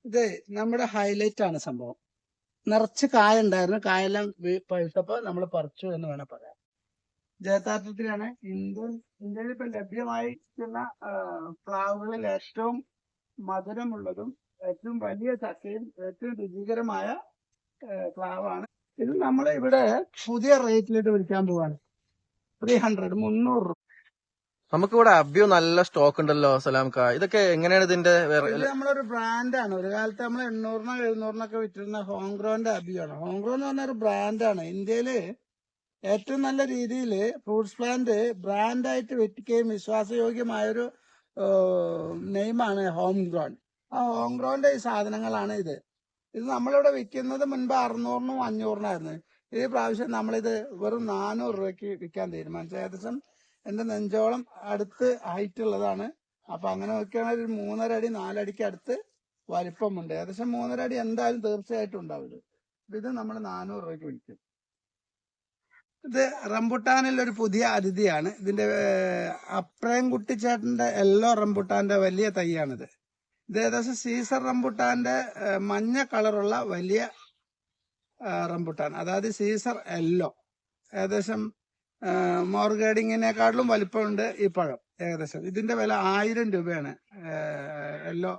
ഇത് നമ്മുടെ ഹൈലൈറ്റ് ആണ് സംഭവം. നിറച്ച് കായ ഉണ്ടായിരുന്നു. കായെല്ലാം പഴുത്തപ്പോ നമ്മൾ പറിച്ചു എന്ന് വേണം പറയാം. ജയതാർത്ഥത്തിലാണ് ഇന്ത്യയിൽ ഇപ്പൊ ലഭ്യമായിരിക്കുന്ന പ്ലാവുകളിൽ ഏറ്റവും മധുരമുള്ളതും ഏറ്റവും വലിയ ചക്കയും ഏറ്റവും രുചികരമായ പ്ലാവാണ്. ഇത് നമ്മൾ ഇവിടെ പുതിയ റേറ്റിലിട്ട് വിൽക്കാൻ പോവാണ്. 300 രൂപ. നമുക്കിവിടെ അബ്യു നല്ല സ്റ്റോക്ക് ഉണ്ടല്ലോ സലാംക്ക. ഇതൊക്കെ എങ്ങനെയാണ് ഇതിന്റെ ഇത് നമ്മളൊരു ബ്രാൻഡാണ്. ഒരു കാലത്ത് നമ്മൾ 800-നോ 700-നൊക്കെ വിറ്റിരുന്ന ഹോംഗ്രോന്റെ അബിയാണ്. ഹോംഗ്രോ എന്ന് പറഞ്ഞ ഒരു ബ്രാൻഡാണ്. ഇന്ത്യയില് ഏറ്റവും നല്ല രീതിയിൽ ഫ്രൂട്ട്സ് പ്ലാന്റ് ബ്രാൻഡായിട്ട് വെറ്റിക്കുകയും വിശ്വാസയോഗ്യമായൊരു നെയിമാണ് ഹോംഗ്രോൺ. ആ ഹോംഗ്രോന്റെ ഈ സാധനങ്ങളാണ് ഇത്. ഇത് നമ്മളിവിടെ വിൽക്കുന്നത് മുൻപ് 600-നും 500-നായിരുന്നു. ഈ പ്രാവശ്യം നമ്മളിത് വെറും 400 രൂപയ്ക്ക് വിൽക്കാൻ തീരുമാനിച്ചു. ഏകദേശം എന്റെ നെഞ്ചോളം അടുത്ത് ഹൈറ്റ് ഉള്ളതാണ്. അപ്പൊ അങ്ങനെ നോക്കുകയാണെങ്കിൽ ഒരു 3.5 അടി 4 അടിക്ക് അടുത്ത് വലിപ്പമുണ്ട്. ഏകദേശം 3.5 അടി എന്തായാലും തീർച്ചയായിട്ടും ഉണ്ടാവില്ല. ഇത് നമ്മൾ 400 രൂപയ്ക്ക് വിൽക്കും. ഇത് റംബുട്ടാനിൽ ഒരു പുതിയ അതിഥിയാണ്. ഇതിന്റെ അപ്രയം കുട്ടിച്ചേട്ടന്റെ യെല്ലോ റംബുട്ടാന്റെ വലിയ തൈയാണിത്. ഇത് ഏകദേശം സീസർ റംബുട്ടാന്റെ മഞ്ഞ കളറുള്ള വലിയ റംബുട്ടാൻ, അതായത് സീസർ യെല്ലോ. ഏകദേശം മോർഗേഡിങ്ങിനെക്കാട്ടിലും വലിപ്പമുണ്ട് ഈ പഴം. ഏകദേശം ഇതിന്റെ വില 1000 രൂപയാണ്. യെല്ലോ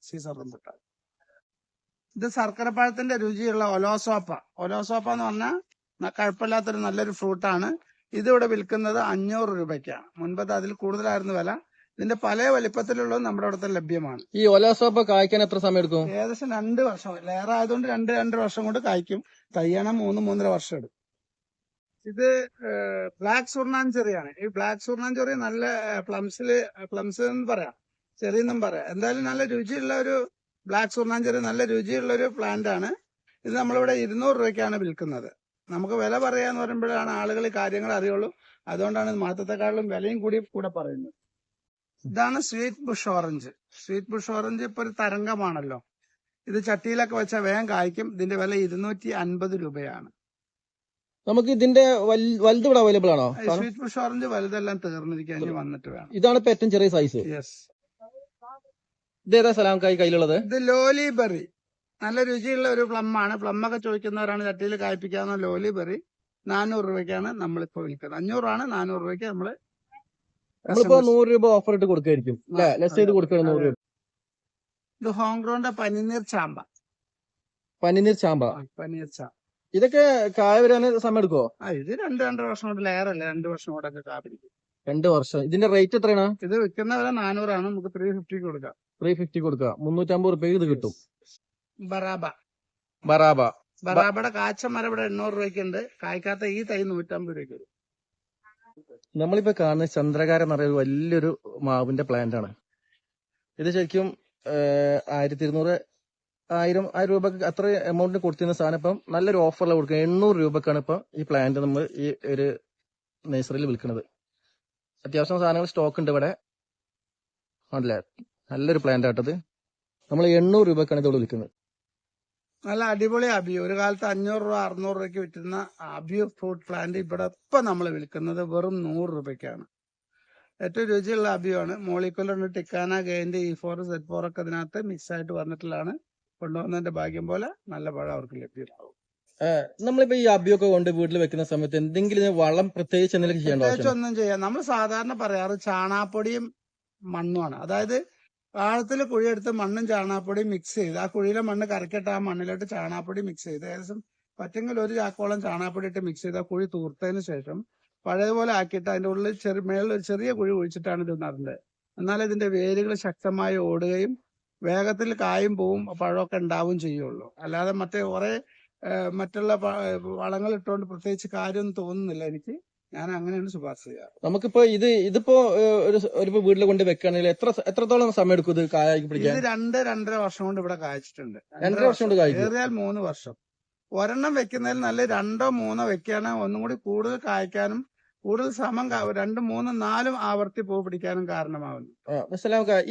സീസർ റംബുട്ടാൻ. ഇത് ശർക്കരപ്പഴത്തിന്റെ രുചിയുള്ള ഒലോസോപ്പ. ഒലോസോപ്പ എന്ന് പറഞ്ഞാൽ കുഴപ്പമില്ലാത്തൊരു നല്ലൊരു ഫ്രൂട്ടാണ്. ഇതിവിടെ വിൽക്കുന്നത് 500 രൂപയ്ക്കാണ്. മുൻപത്തെ അതിൽ കൂടുതലായിരുന്നു വില. ഇതിന്റെ പല വലിപ്പത്തിലുള്ളത് നമ്മുടെ അടുത്ത് ലഭ്യമാണ്. ഈ ഒലോസോപ്പ കായ്ക്കാൻ എത്ര സമയം എടുക്കും? ഏകദേശം 2 വർഷം. ലെയർ ആയതുകൊണ്ട് 2 വർഷം കൊണ്ട് കായ്ക്കും. തയ്യണം 3-3.5 വർഷം എടുക്കും. ഇത് ബ്ലാക്ക് സുർണാഞ്ചെറിയാണ്. ഈ ബ്ലാക്ക് സുർണാഞ്ചെറി നല്ല പ്ലംസ് എന്ന് പറയാം, ചെറി എന്നും പറയാം. എന്തായാലും നല്ല രുചിയുള്ള ഒരു ബ്ലാക്ക് സുർണാഞ്ചെറി നല്ല രുചിയുള്ള ഒരു പ്ലാന്റ് ആണ്. ഇത് നമ്മളിവിടെ 200 രൂപയ്ക്കാണ് വിൽക്കുന്നത്. നമുക്ക് വില പറയാന്ന് പറയുമ്പോഴാണ് ആളുകൾ കാര്യങ്ങൾ അറിയുള്ളൂ. അതുകൊണ്ടാണ് മഹത്വത്തെക്കാളും വിലയും കൂടെ പറയുന്നത്. ഇതാണ് sweet Bush orange. Sweet Bush orange ഇപ്പൊ ഒരു തരംഗമാണല്ലോ. ഇത് ചട്ടിയിലൊക്കെ വെച്ചാൽ വേഗം കായ്ക്കും. ഇതിന്റെ വില 250 രൂപയാണ്. നമുക്ക് ഇതിന്റെ വലുത് ഇവിടെ അവൈലബിൾ ആണോ? സ്വീറ്റ് ബുഷ് ഓറഞ്ച് വലുതെല്ലാം തീർന്നിരിക്കാൻ വന്നിട്ട് വേണം. ഇതാണ് ഇപ്പൊ ഏറ്റവും ചെറിയ സൈസ്. യെസ്. ഇതേതാ സലാംക്കായി കയ്യിലുള്ളത്? ഇത് ലോലിബെറി. നല്ല രുചിയുള്ള ഒരു പ്ലമ്മാണ്. പ്ലമ്മൊക്കെ ചോദിക്കുന്നവരാണ് ചട്ടിയിൽ കായ്പ്പിക്കാവുന്ന ലോലിബെറി. 400 രൂപയ്ക്കാണ് നമ്മളിപ്പോ വിൽക്കുന്നത്. 500 400 രൂപയ്ക്ക് നമ്മളിപ്പോ 100 രൂപ ഓഫർ ഇട്ട് കൊടുക്കായിരിക്കും. ലെസ് ചെയ്ത് കൊടുക്കണം 100 രൂപ. ഇത് ഹോംഗ്രോന്റെ പനിനീർ ചാമ്പ. പനിനീർ ചാമ്പ. പനീർ ചാമ്പ. ഇതൊക്കെ കായ വരാൻ സമയം എടുക്കുമോ? ഇത് 2 വർഷം കൊണ്ട് ലെയറല്ലേ, 2 വർഷം കൊണ്ടൊക്കെ കാ പിടിക്കും. 2 വർഷം. ഇതിന്റെ റേറ്റ് എത്രയാണ്? ഇത് വിൽക്കുന്ന വില 400 ആണ്. നമുക്ക് 350 കൊടുക്കാം. 350 കൊടുക്കാം. 350 രൂപയ്ക്ക് ഇത് കിട്ടും. ബറാബയുടെ കാച്ച മരം ഇവിടെ 800 രൂപയ്ക്കുണ്ട്. കായ്ക്കാത്ത ഈ തൈ 150 രൂപയ്ക്ക് വരും. നമ്മളിപ്പോ കാണുന്ന ചന്ദ്രകാരം എന്ന് പറയുന്നത് വലിയൊരു മാവിന്റെ പ്ലാന്റ് ആണ്. ഇത് ശരിക്കും 1200 1000 രൂപക്ക് അത്ര എമൗണ്ടിന് കൊടുത്തിരുന്ന സാധനം ഇപ്പം നല്ലൊരു ഓഫറിൽ കൊടുക്കുന്നത് 800 രൂപക്കാണ് ഇപ്പൊ ഈ പ്ലാന്റ് നമ്മൾ ഈ ഒരു നഴ്സറിയിൽ വിൽക്കുന്നത്. അത്യാവശ്യം സാധനങ്ങൾ സ്റ്റോക്ക് ഉണ്ട് ഇവിടെ. ആണല്ലേ, നല്ലൊരു പ്ലാന്റ് ആട്ടത്. നമ്മൾ 800 രൂപക്കാണ് ഇതോട് വിൽക്കുന്നത്. നല്ല അടിപൊളി അബിയു. ഒരു കാലത്ത് 500 രൂപ 600 രൂപയ്ക്ക് വിറ്റിരുന്ന അബിയു ഫ്രൂട്ട് പ്ലാന്റ് ഇവിടെ ഇപ്പൊ നമ്മൾ വിൽക്കുന്നത് വെറും 100 രൂപയ്ക്കാണ്. ഏറ്റവും രുചിയുള്ള അബിയാണ്. മോളിക്കുലർ ടിക്കാന ഗെയിന്റെ E4 Z4 ഒക്കെ ഇതിനകത്ത് മിക്സ് ആയിട്ട് വന്നിട്ടുള്ളതാണ്. കൊണ്ടുവന്നതിന്റെ ഭാഗ്യം പോലെ നല്ല പഴം അവർക്ക് ലഭ്യമാകും. നമ്മളിപ്പോ ഈ അബിയൊക്കെ കൊണ്ട് വീട്ടിൽ വെക്കുന്ന സമയത്ത് എന്തെങ്കിലും വളം പ്രത്യേകിച്ച് എന്തെങ്കിലും ചെയ്യേണ്ട? പ്രത്യേകിച്ച് ഒന്നും ചെയ്യാം. നമ്മൾ സാധാരണ പറയാറ് ചാണാപ്പൊടിയും മണ്ണുമാണ്. അതായത് ആഴത്തിൽ കുഴിയെടുത്ത് മണ്ണും ചാണാപ്പൊടിയും മിക്സ് ചെയ്ത് ആ കുഴിയിലെ മണ്ണ് കരക്കിട്ട് ആ മണ്ണിലോട്ട് ചാണാപ്പൊടി മിക്സ് ചെയ്ത് ഏകദേശം പറ്റെങ്കിൽ 1 ചാക്കോളം ചാണാപ്പൊടി ഇട്ട് മിക്സ് ചെയ്ത് ആ കുഴി തൂർത്തതിന് ശേഷം പഴയതുപോലെ ആക്കിയിട്ട് അതിന്റെ ഉള്ളിൽ മേളിൽ ഒരു ചെറിയ കുഴി ഒഴിച്ചിട്ടാണ് ഇത് നടുന്നത്. എന്നാൽ ഇതിന്റെ വേരുകൾ ശക്തമായി ഓടുകയും വേഗത്തിൽ കായും പൂവും പഴമൊക്കെ ഉണ്ടാവുകയും ചെയ്യുള്ളൂ. അല്ലാതെ മറ്റുള്ള വളങ്ങൾ ഇട്ടുകൊണ്ട് പ്രത്യേകിച്ച് കാര്യമൊന്നും തോന്നുന്നില്ല എനിക്ക്. ഞാൻ അങ്ങനെയാണ് ശുപാർശ ചെയ്യാറ്. നമുക്കിപ്പോ ഇതിപ്പോ ഒരു വീട്ടിൽ കൊണ്ട് വെക്കുകയാണെങ്കിൽ എത്രത്തോളം സമയം എടുക്കും ഇത് കായ്ക്ക് പിടിക്കാൻ? ഇത് 2-2.5 വർഷം കൊണ്ട് ഇവിടെ കായ്ച്ചിട്ടുണ്ട്. 2.5 വർഷം കൊണ്ട് കായ്ക്കും. ഏറിയാൽ 3 വർഷം. ഒരെണ്ണം വെക്കുന്നതിൽ നല്ല 2-3 വെക്കുകയാണെങ്കിൽ ഒന്നും കൂടി കൂടുതൽ കായ്ക്കാനും കൂടുതൽ സമം 2, 3, 4 ആവർത്തി പൂ പിടിക്കാനും കാരണമാവുന്നു.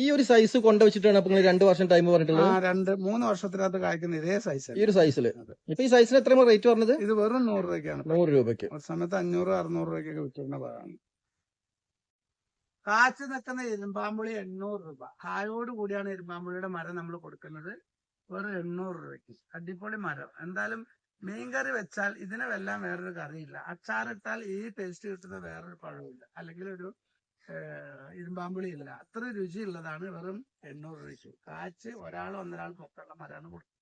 ഈ ഒരു സൈസ് കൊണ്ടുവച്ചിട്ടാണ് 2 വർഷം ടൈം പറഞ്ഞിട്ടുള്ളത്. 2-3 വർഷത്തിനകത്ത് കായ്ക്കുന്ന ഇതേ സൈസ്. ഈ ഒരു സൈസില് ഇപ്പൊ ഈ സൈസിന് എത്ര റേറ്റ് പറഞ്ഞത്? ഇത് വെറും 100 രൂപയ്ക്കാണ്. 100 രൂപയ്ക്ക്. ഒരു സമയത്ത് 500-600 രൂപയ്ക്കൊക്കെ വിറ്റുന്ന പഴമാണ്. കാച്ചു നിൽക്കുന്ന ഇരുമ്പാമ്പുളി 800 രൂപ. കായോട് കൂടിയാണ് ഇരുമ്പാമ്പുളിയുടെ മരം നമ്മൾ കൊടുക്കുന്നത്. വെറും 800 രൂപയ്ക്ക്. അടിപൊളി മരം. എന്തായാലും മീൻകറി വെച്ചാൽ ഇതിനെ വെല്ലാൻ വേറൊരു കറിയില്ല. അച്ചാറിട്ടാൽ ഈ ടേസ്റ്റ് കിട്ടുന്ന വേറൊരു പഴമില്ല, അല്ലെങ്കിൽ ഒരു ഇരുമ്പാമ്പുളി ഇല്ല. അത്ര രുചിയുള്ളതാണ്. വെറും 800 രൂപയ്ക്ക്. കാച്ച് ഒരാൾ ഒന്നരാൾ പൊക്കമുള്ള മരമാണ് കൊടുക്കുന്നത്.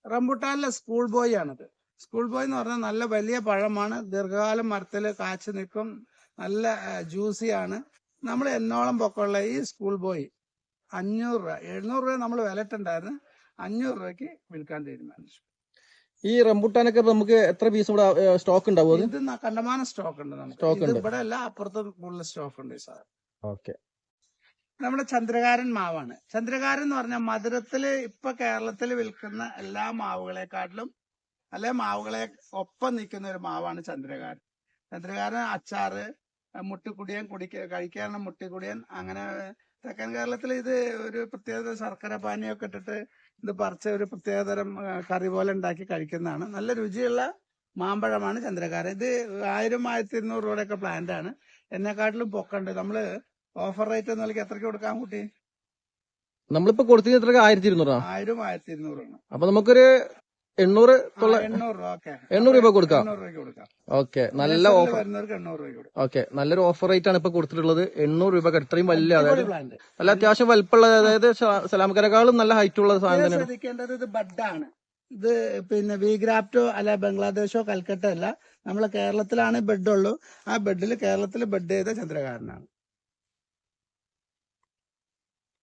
റംബുട്ടാനിലെ സ്കൂൾ ബോയ് ആണിത്. സ്കൂൾ ബോയ് എന്ന് പറഞ്ഞാൽ നല്ല വലിയ പഴമാണ്. ദീർഘകാലം മരത്തിൽ കാച്ചു നിൽക്കും. നല്ല ജ്യൂസിയാണ്. നമ്മൾ എന്നോളം പൊക്കമുള്ള ഈ സ്കൂൾ ബോയ് 500 രൂപ. 700 രൂപ നമ്മൾ വിലട്ടുണ്ടായിരുന്നു. 500 രൂപയ്ക്ക് വിൽക്കാൻ തീരുമാനിച്ചു. ഈ റംബുട്ടാനൊക്കെ നമുക്ക് എത്ര പീസ് ഇവിടെ സ്റ്റോക്ക് ഉണ്ടാവും? ഇത് കണ്ടമാനം സ്റ്റോക്ക് ഉണ്ട് നമുക്ക്. സ്റ്റോക്ക് ഉണ്ട്. ഇവിടെ അല്ല, അപ്പുറത്തും കൂടുതൽ സ്റ്റോക്ക് ഉണ്ട് സാർ. ഓക്കെ. നമ്മുടെ ചന്ദ്രകാരൻ മാവാണ്. ചന്ദ്രകാരൻ എന്ന് പറഞ്ഞാൽ മധുരത്തില് ഇപ്പൊ കേരളത്തിൽ വിൽക്കുന്ന എല്ലാ മാവുകളെക്കാട്ടിലും അല്ലെ മാവുകളെ ഒപ്പം നിൽക്കുന്ന ഒരു മാവാണ് ചന്ദ്രകാരൻ. ചന്ദ്രകാരൻ അച്ചാറ്, മുട്ടിക്കുടിയൻ കഴിക്കാനുള്ള മുട്ടിക്കുടിയൻ, അങ്ങനെ തെക്കൻ കേരളത്തിൽ ഇത് ഒരു പ്രത്യേക ശർക്കര പാനിയൊക്കെ ഇട്ടിട്ട് ഇത് പറിച്ച ഒരു പ്രത്യേകതരം കറി പോലെ ഉണ്ടാക്കി കഴിക്കുന്നതാണ്. നല്ല രുചിയുള്ള മാമ്പഴമാണ് ചന്ദ്രകാരൻ. ഇത് 1000-1200 രൂപയുടെയൊക്കെ പ്ലാന്റ് ആണ്. എന്നെക്കാട്ടിലും പൊക്കണ്ട്. നമ്മള് ഓഫർ റേറ്റ് എന്ന നിലയ്ക്ക് എത്രയ്ക്ക് കൊടുക്കാൻ കുട്ടി? നമ്മളിപ്പോ കൊടുത്തത് എത്ര? 1200. 1000-1200 ആണ്. അപ്പൊ നമുക്കൊരു 800 800 രൂപ. 800 രൂപ കൊടുക്കാം. 800 രൂപയ്ക്ക് കൊടുക്കാം. ഓക്കെ, നല്ല ഓഫർ. വരുന്നവർക്ക് 800 രൂപയ്ക്ക് കൊടുക്കാം. ഓക്കെ, നല്ലൊരു ഓഫർ റേറ്റ് ആണ് ഇപ്പൊ കൊടുത്തിട്ടുള്ളത്. 800 രൂപ. ഇത്രയും വലിയ, അതായത് പ്ലാന്റ് നല്ല അത്യാവശ്യം വലിപ്പമുള്ള, അതായത് സലാംകരക്കാളും നല്ല ഹൈറ്റ് ഉള്ള സാധനം തന്നെയാണ്. ശ്രദ്ധിക്കേണ്ടത് ഇത് ബഡാണ്. ഇത് പിന്നെ വിഗ്രാപ്റ്റോ അല്ല ബംഗ്ലാദേശോ കൽക്കട്ട അല്ല, നമ്മളെ കേരളത്തിലാണ് ബെഡുള്ളൂ. ആ ബെഡിൽ കേരളത്തിൽ ബെഡ് ചെയ്ത ചന്ദ്രകാരനാണ്.